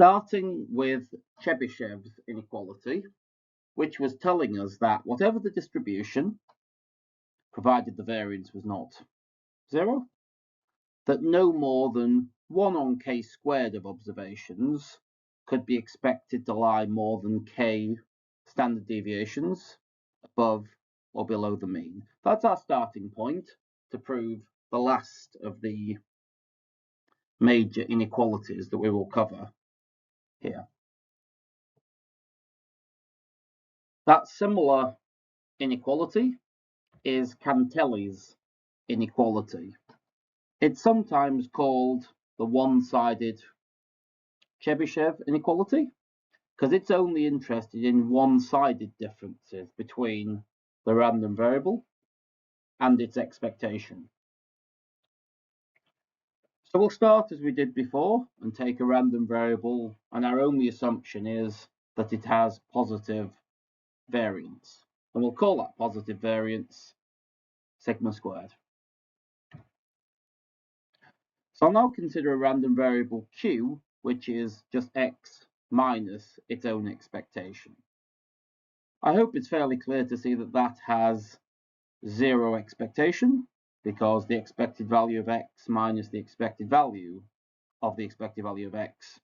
starting with Chebyshev's inequality, which was telling us that whatever the distribution, provided the variance was not 0, that no more than 1 on k squared of observations could be expected to lie more than k standard deviations above or below the mean. That's our starting point to prove the last of the major inequalities that we will cover here. That similar inequality is Cantelli's inequality. It's sometimes called the one-sided Chebyshev inequality because it's only interested in one-sided differences between the random variable and its expectation. So we'll start as we did before and take a random variable, and our only assumption is that it has positive variance. And we'll call that positive variance sigma squared. So I'll now consider a random variable q, which is just x minus its own expectation. I hope it's fairly clear to see that that has 0 expectation, because the expected value of x minus the expected value of the expected value of x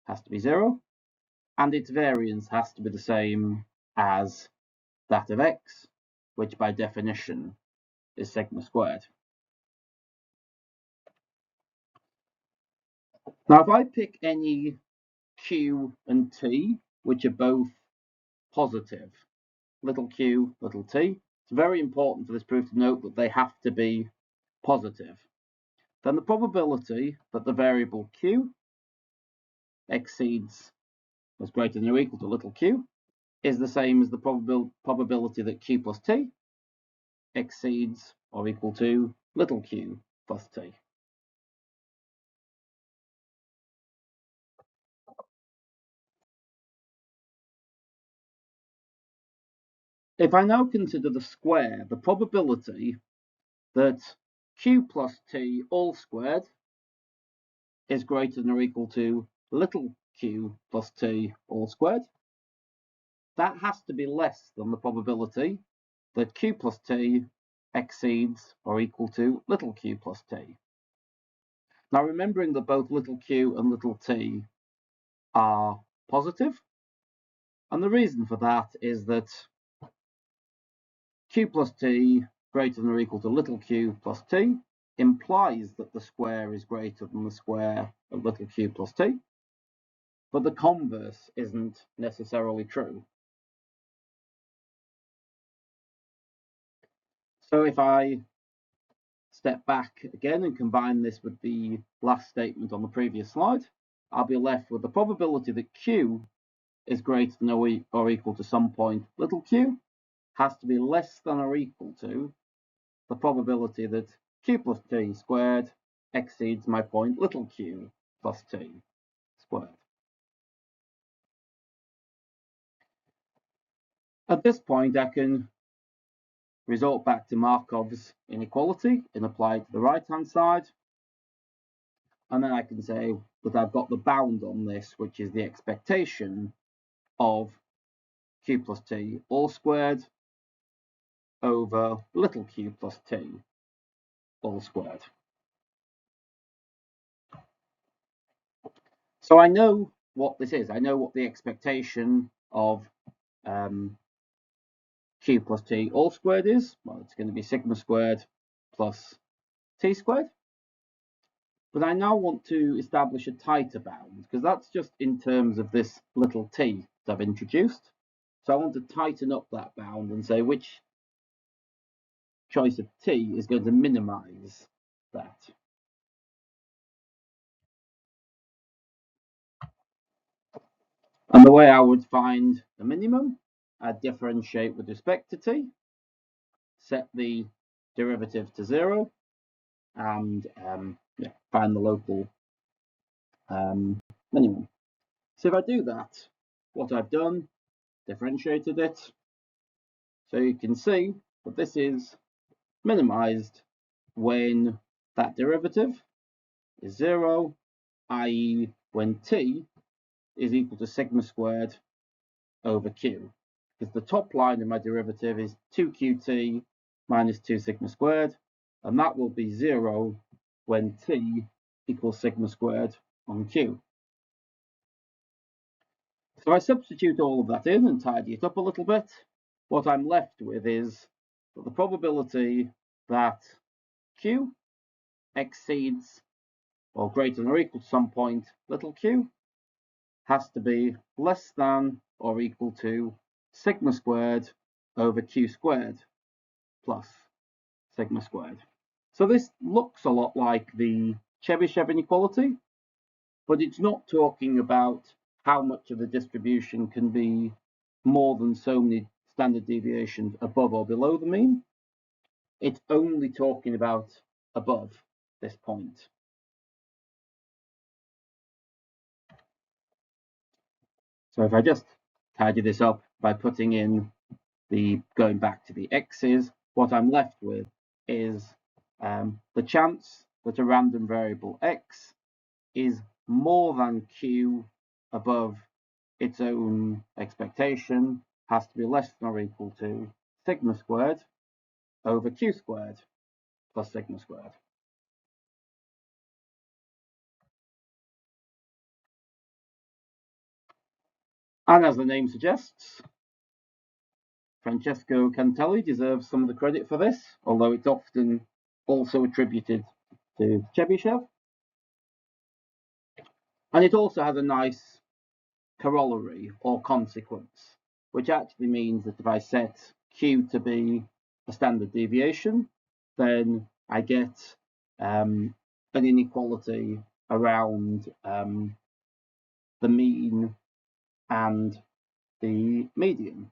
has to be 0, and its variance has to be the same as that of x, which by definition is sigma squared. Now, if I pick any q and t, which are both positive, little q, little t, it's very important for this proof to note that they have to be positive. Then the probability that the variable q exceeds or is greater than or equal to little q is the same as the probability that q plus t exceeds or equal to little q plus t. If I now consider the square, the probability that q plus t all squared is greater than or equal to little q plus t all squared, that has to be less than the probability that q plus t exceeds or equal to little q plus t. Now, remembering that both little q and little t are positive, and the reason for that is that q plus t greater than or equal to little q plus t implies that the square is greater than the square of little q plus t, but the converse isn't necessarily true. So if I step back again and combine this with the last statement on the previous slide, I'll be left with the probability that q is greater than or equal to some point little q has to be less than or equal to the probability that q plus t squared exceeds my point little q plus t squared. At this point, I can resort back to Markov's inequality and apply it to the right-hand side. And then I can say that I've got the bound on this, which is the expectation of q plus t all squared over little q plus t all squared. So I know what this is. I know what the expectation of q plus t all squared is. Well, it's going to be sigma squared plus t squared. But I now want to establish a tighter bound, because that's just in terms of this little t that I've introduced. So I want to tighten up that bound and say which choice of t is going to minimize that. And the way I would find the minimum, I'd differentiate with respect to t, set the derivative to 0, and find the local minimum. So if I do that, what I've done, differentiated it, so you can see that this is minimized when that derivative is 0, i.e. when t is equal to sigma squared over q, because the top line of my derivative is 2qt minus 2 sigma squared, and that will be 0 when t equals sigma squared on q. So I substitute all of that in and tidy it up a little bit. What I'm left with is that the probability that q exceeds or greater than or equal to some point little q has to be less than or equal to sigma squared over q squared plus sigma squared. So this looks a lot like the Chebyshev inequality, but it's not talking about how much of the distribution can be more than so many standard deviations above or below the mean. It's only talking about above this point. So if I just tidy this up by putting in going back to the x's, what I'm left with is the chance that a random variable x is more than q above its own expectation has to be less than or equal to sigma squared over q squared plus sigma squared. And as the name suggests, Francesco Cantelli deserves some of the credit for this, although it's often also attributed to Chebyshev. And it also has a nice corollary or consequence, which actually means that if I set q to be a standard deviation, then I get an inequality around the mean and the median.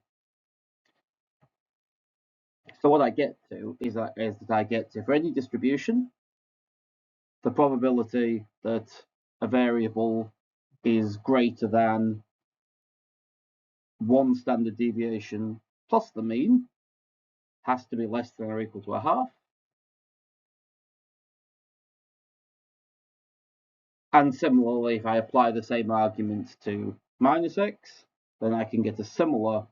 So what I get to is that I get to, for any distribution, the probability that a variable is greater than one standard deviation plus the mean has to be less than or equal to a half. And similarly, if I apply the same arguments to minus x, then I can get a similar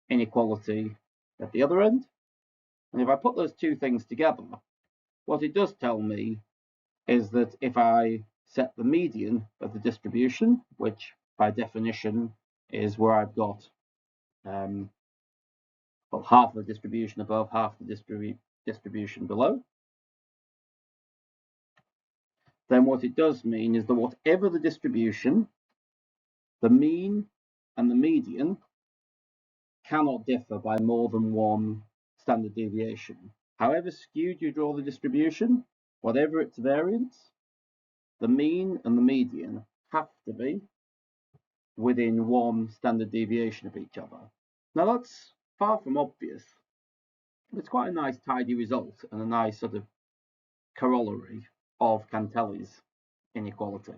inequality at the other end. And if I put those two things together, what it does tell me is that if I set the median of the distribution, which by definition is where I've got well, half the distribution above, half the distribution below, then what it does mean is that whatever the distribution, the mean and the median cannot differ by more than one standard deviation. However skewed you draw the distribution, whatever its variance, the mean and the median have to be within one standard deviation of each other. Now that's far from obvious, but it's quite a nice tidy result and a nice sort of corollary of Cantelli's inequality.